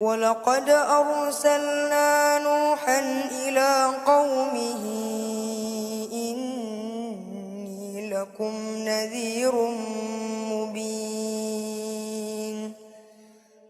وَلَقَدْ أَرْسَلْنَا نُوحًا إِلَى قَوْمِهِ إِنِّي لَكُمْ نَذِيرٌ مُبِينٌ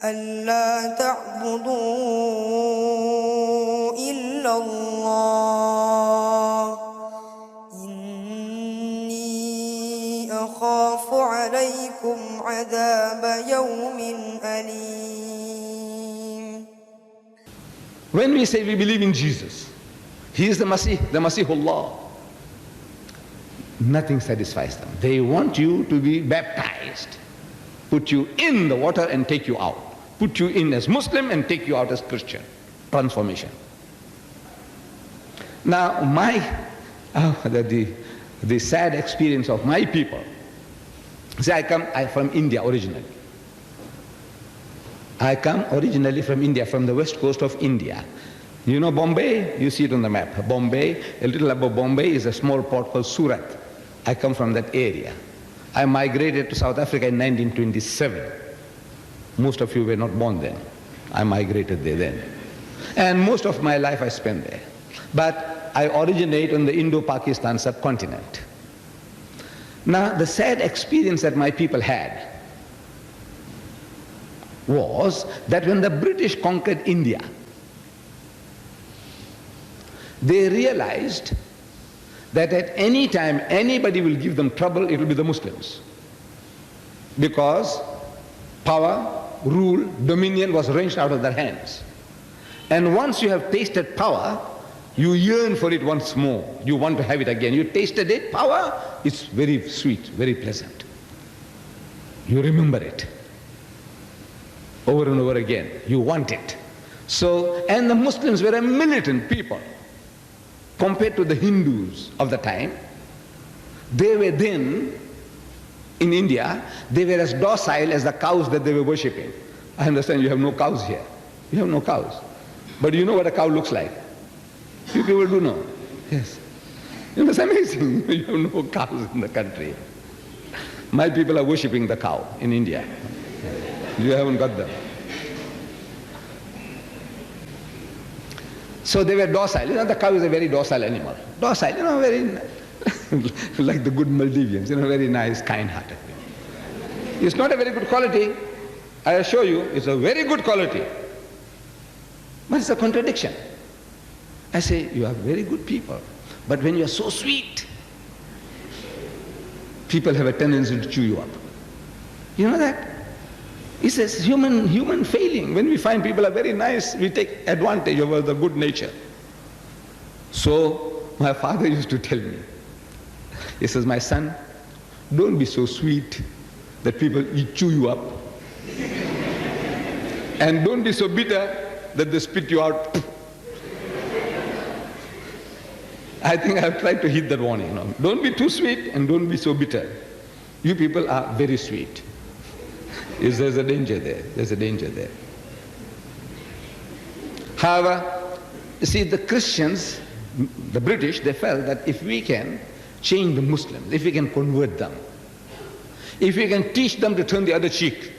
أَلَّا تَعْبُدُوا إِلَّا اللَّهَ إِنِّي أَخَافُ عَلَيْكُمْ عَذَابَ يَوْمٍ أَلِيمٍ. When we say we believe in Jesus, He is the Masihullah, nothing satisfies them. They want you to be baptized, put you in the water and take you out, put you in as Muslim and take you out as Christian. Transformation. Now the sad experience of my people, see, I from India originally. I come originally from India, from the west coast of India. You know Bombay? You see it on the map. Bombay, a little above Bombay is a small port called Surut. I come from that area. I migrated to South Africa in 1927. Most of you were not born then. I migrated there then. And most of my life I spent there. But I originate on the Indo-Pakistan subcontinent. Now the sad experience that my people had was that when the British conquered India, they realized that at any time anybody will give them trouble, it will be the Muslims. Because power, rule, dominion was wrenched out of their hands. And once you have tasted power, you yearn for it once more. You want to have it again. You tasted it, power, it's very sweet, very pleasant. You remember it over and over again. You want it. So, and the Muslims were a militant people compared to the Hindus of the time. They were then, in India, they were as docile as the cows that they were worshipping. I understand you have no cows here. You have no cows. But you know what a cow looks like? You people do know. Yes. You know, it's amazing. You have no cows in the country. My people are worshipping the cow in India. You haven't got them. So they were docile. You know, the cow is a very docile animal. Docile, you know, very like the good Maldivians, you know, very nice, kind-hearted. It's not a very good quality. I assure you, it's a very good quality. But it's a contradiction. I say, you are very good people. But when you are so sweet, people have a tendency to chew you up. You know that? It's a human failing. When we find people are very nice, we take advantage of the good nature. So my father used to tell me, he says, my son, don't be so sweet that people chew you up. And don't be so bitter that they spit you out. I think I have tried to heed that warning. You know. Don't be too sweet and don't be so bitter. You people are very sweet. There's a danger there. There's a danger there. However, you see, the Christians, the British, they felt that if we can change the Muslims, if we can convert them, if we can teach them to turn the other cheek,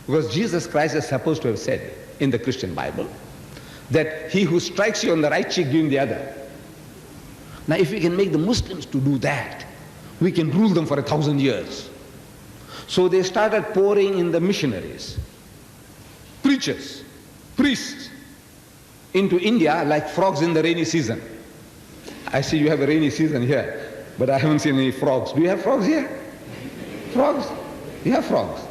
because Jesus Christ is supposed to have said in the Christian Bible that he who strikes you on the right cheek, give him the other. Now if we can make the Muslims to do that, we can rule them for 1,000 years. So they started pouring in the missionaries, preachers, priests into India like frogs in the rainy season. I see you have a rainy season here, but I haven't seen any frogs. Do you have frogs here? Frogs? You have frogs.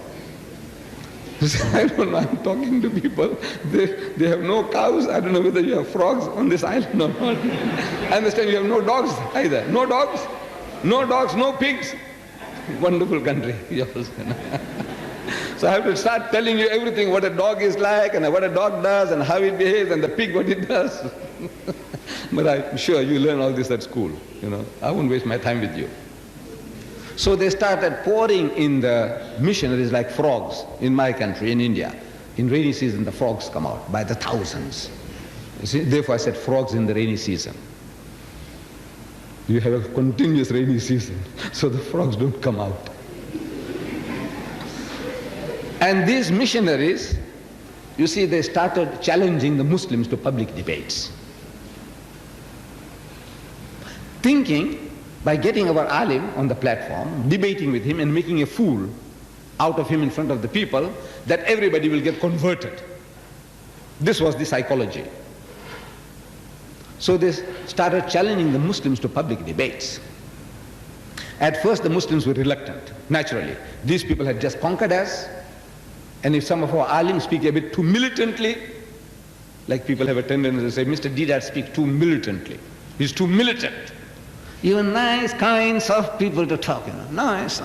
I don't know, I'm talking to people, they have no cows. I don't know whether you have frogs on this island or not. I understand you have no dogs either. No dogs, no pigs. Wonderful country. So I have to start telling you everything, what a dog is like and what a dog does and how it behaves and the pig what it does. But I'm sure you learn all this at school. You know, I won't waste my time with you. So they started pouring in the missionaries like frogs in my country, in India. In rainy season, the frogs come out by the thousands. You see? Therefore I said frogs in the rainy season. You have a continuous rainy season, so the frogs don't come out. And these missionaries you see, they started challenging the Muslims to public debates, thinking by getting our alim on the platform, debating with him and making a fool out of him in front of the people, that everybody will get converted. This was the psychology. So they started challenging the Muslims to public debates. At first the Muslims were reluctant, naturally. These people had just conquered us, and if some of our alims speak a bit too militantly, like people have a tendency to say, Mr. Deedat speaks too militantly. He's too militant. Even nice, kind, soft people to talk, nice,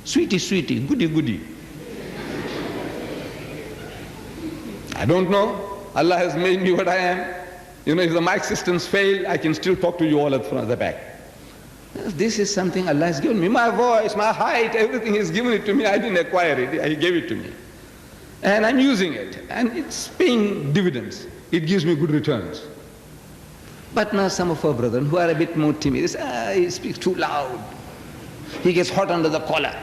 sweetie, sweetie, goody, goody. I don't know. Allah has made me what I am. If the mic systems fail, I can still talk to you all at the back. This is something Allah has given me. My voice, my height, everything He's given it to me. I didn't acquire it. He gave it to me. And I'm using it. And it's paying dividends. It gives me good returns. But now some of our brethren who are a bit more timid, they say, he speaks too loud. He gets hot under the collar.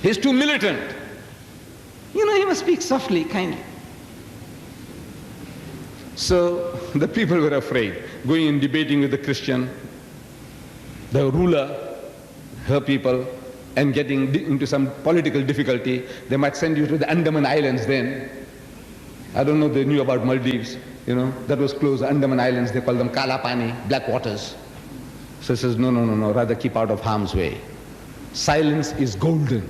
He's too militant. He must speak softly, kindly. So the people were afraid, going and debating with the Christian, the ruler, her people, and getting into some political difficulty. They might send you to the Andaman Islands then. I don't know if they knew about Maldives, that was close, the Andaman Islands, they call them Kalapani, black waters. So he says, no, rather keep out of harm's way. Silence is golden.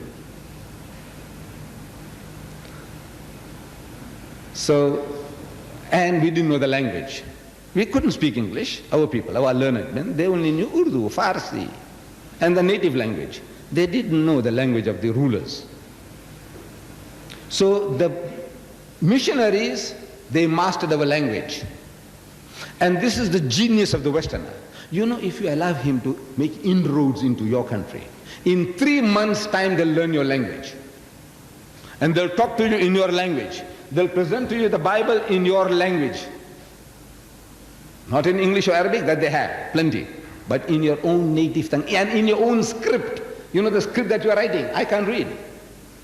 So, and we didn't know the language. We couldn't speak English, our people, our learned men. They only knew Urdu, Farsi, and the native language. They didn't know the language of the rulers. So the missionaries, they mastered our language. And this is the genius of the Westerner. If you allow him to make inroads into your country, in 3 months' time they'll learn your language. And they'll talk to you in your language. They'll present to you the Bible in your language. Not in English or Arabic, that they have, plenty. But in your own native tongue and in your own script. The script that you are writing, I can't read.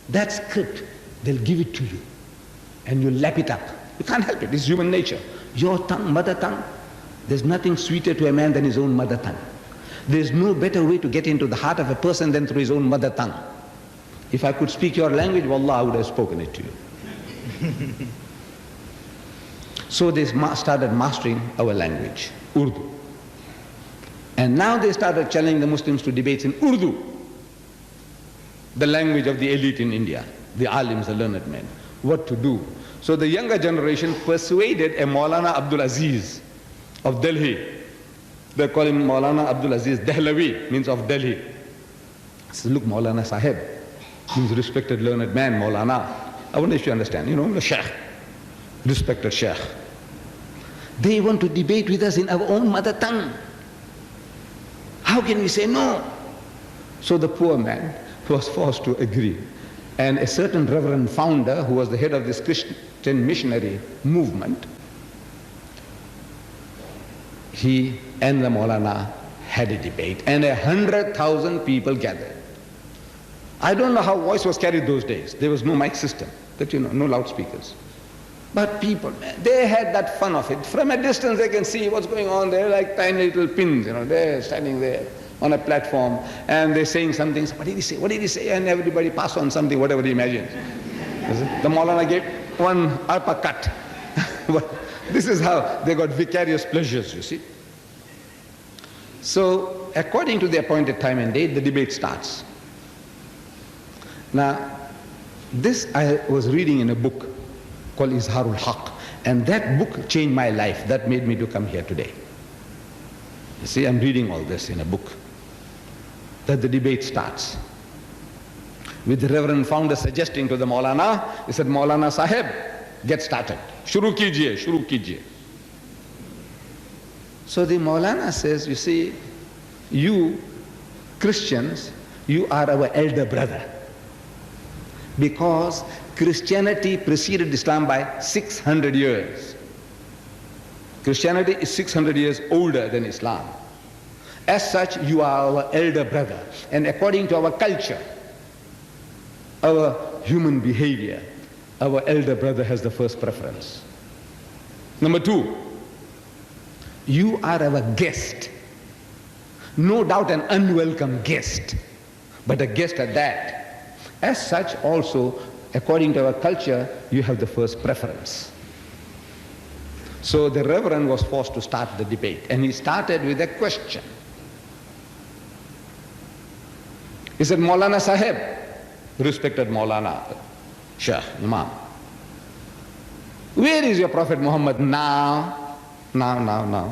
That script, they'll give it to you. And you lap it up. You can't help it, it's human nature. Your tongue, mother tongue, there's nothing sweeter to a man than his own mother tongue. There's no better way to get into the heart of a person than through his own mother tongue. If I could speak your language, wallah, I would have spoken it to you. So they started mastering our language, Urdu. And now they started challenging the Muslims to debates in Urdu, the language of the elite in India, the alims, the learned men, what to do. So the younger generation persuaded a Maulana Abdul Aziz of Delhi. They call him Maulana Abdul Aziz Dehlavi, means of Delhi. So look, Maulana Sahib, means respected learned man, Maulana. I wonder if you understand, the Sheikh, respected Sheikh. They want to debate with us in our own mother tongue. How can we say no? So the poor man was forced to agree. And a certain reverend founder, who was the head of this Christian missionary movement, he and the Maulana had a debate, and 100,000 people gathered. I don't know how voice was carried those days. There was no mic system, no loudspeakers. But people, they had that fun of it. From a distance they can see what's going on. They're like tiny little pins, they're standing there on a platform and they're saying something. What did he say? What did he say? And everybody pass on something, whatever he imagines. The Maulana gave one uppercut. This is how they got vicarious pleasures, you see. So, according to the appointed time and date, the debate starts. Now, this I was reading in a book called Izharul Haq, and that book changed my life. That made me to come here today. You see, I'm reading all this in a book. That the debate starts with the Reverend founder suggesting to the Maulana, he said, Maulana Sahib, get started. Shuru kijiye, shuru kijiye. So the Maulana says, you see, you Christians, you are our elder brother. Because Christianity preceded Islam by 600 years. Christianity is 600 years older than Islam. As such, you are our elder brother. And according to our culture, our human behavior, our elder brother has the first preference. Number two, you are our guest. No doubt an unwelcome guest, but a guest at that. As such also, according to our culture, you have the first preference. So the Reverend was forced to start the debate, and he started with a question. He said, Maulana Sahib, respected Maulana, Shaykh, Imam, where is your Prophet Muhammad now,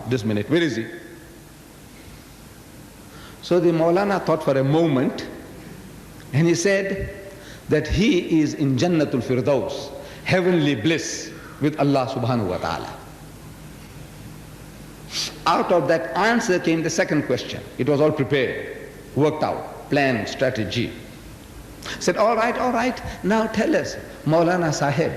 this minute, where is he? So the Maulana thought for a moment, and he said that he is in Jannatul Firdaus, heavenly bliss with Allah subhanahu wa ta'ala. Out of that answer came the second question. It was all prepared, worked out, planned, strategy. Said, all right, now tell us, Maulana Sahib,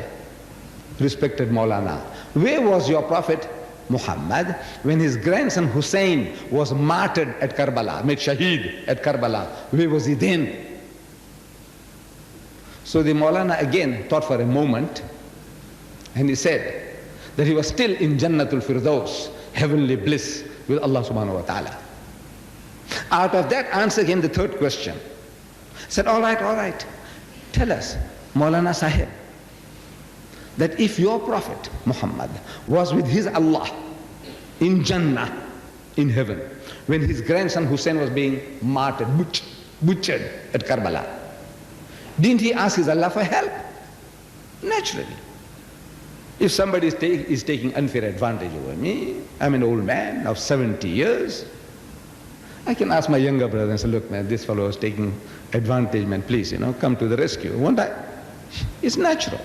respected Maulana, where was your Prophet Muhammad when his grandson Hussein was martyred at Karbala, made shaheed at Karbala? Where was he then? So the Maulana again thought for a moment, and he said that he was still in Jannatul Firdaus, heavenly bliss with Allah subhanahu wa ta'ala. Out of that answer came the third question. Said, all right, tell us, Maulana Sahib, that if your Prophet Muhammad was with his Allah in Jannah, in heaven, when his grandson Hussein was being martyred, butchered at Karbala, didn't he ask his Allah for help? Naturally. If somebody is taking unfair advantage over me, I'm an old man of 70 years, I can ask my younger brother and say, look man, this fellow is taking advantage, man, please, come to the rescue. Won't I? It's natural.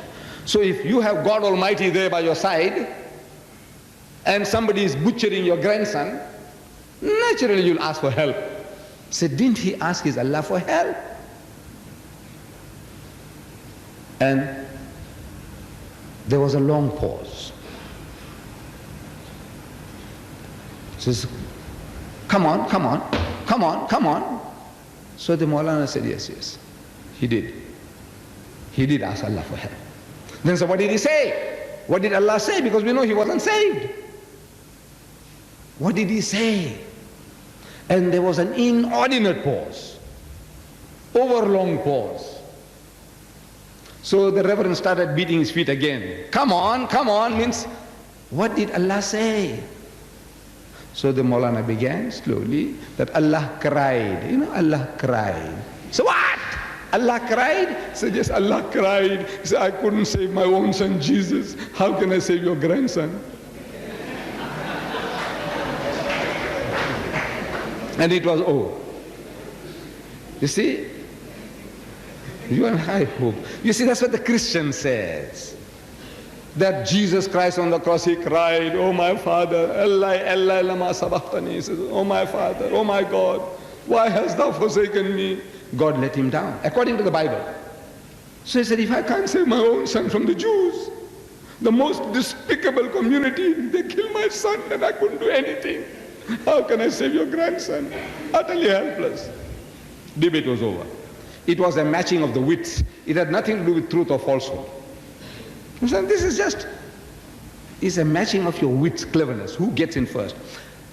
So if you have God Almighty there by your side, and somebody is butchering your grandson, naturally you'll ask for help. So didn't he ask his Allah for help? And there was a long pause. He says, come on. So the Maulana said, yes, he did. He did ask Allah for help. Then so what did he say? What did Allah say? Because we know he wasn't saved. What did he say? And there was an inordinate pause, overlong pause. So the Reverend started beating his feet again. Come on, means, what did Allah say? So the Maulana began slowly that Allah cried. Allah cried. So what? Allah cried? So yes, Allah cried. He said, I couldn't save my own son Jesus. How can I save your grandson? And it was over. You see? You and I hope. You see, that's what the Christian says. That Jesus Christ on the cross, he cried, oh my Father, Allah, lama sabachthani. He says, oh my Father, oh my God, why hast thou forsaken me? God let him down, according to the Bible. So he said, if I can't save my own son from the Jews, the most despicable community, they kill my son and I couldn't do anything. How can I save your grandson? Utterly helpless. Debate was over. It was a matching of the wits. It had nothing to do with truth or falsehood. So this is a matching of your wits, cleverness. Who gets in first?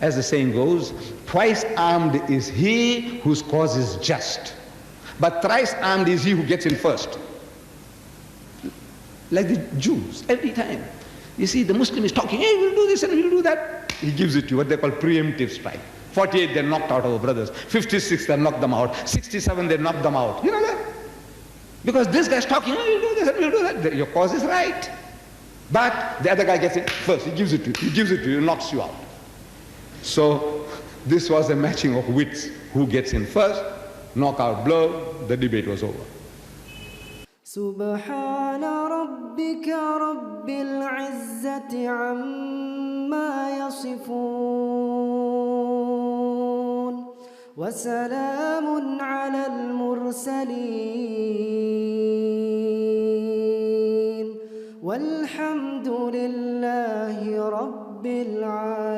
As the saying goes, twice armed is he whose cause is just, but thrice armed is he who gets in first. Like the Jews, every time. You see, the Muslim is talking, hey, we'll do this and we'll do that. He gives it to you, what they call preemptive strike. 48, they knocked out our brothers. 56, they knocked them out. 67, they knocked them out. You know that? Because this guy's talking, oh, we'll do this and we'll do that. Your cause is right. But the other guy gets it first. He gives it to you. He gives it to you, knocks you out. So this was a matching of wits. Who gets in first? Knockout blow. The debate was over. سبحان ربك رب العزة عما يصفون وسلام على المرسلين والحمد لله رب العالمين.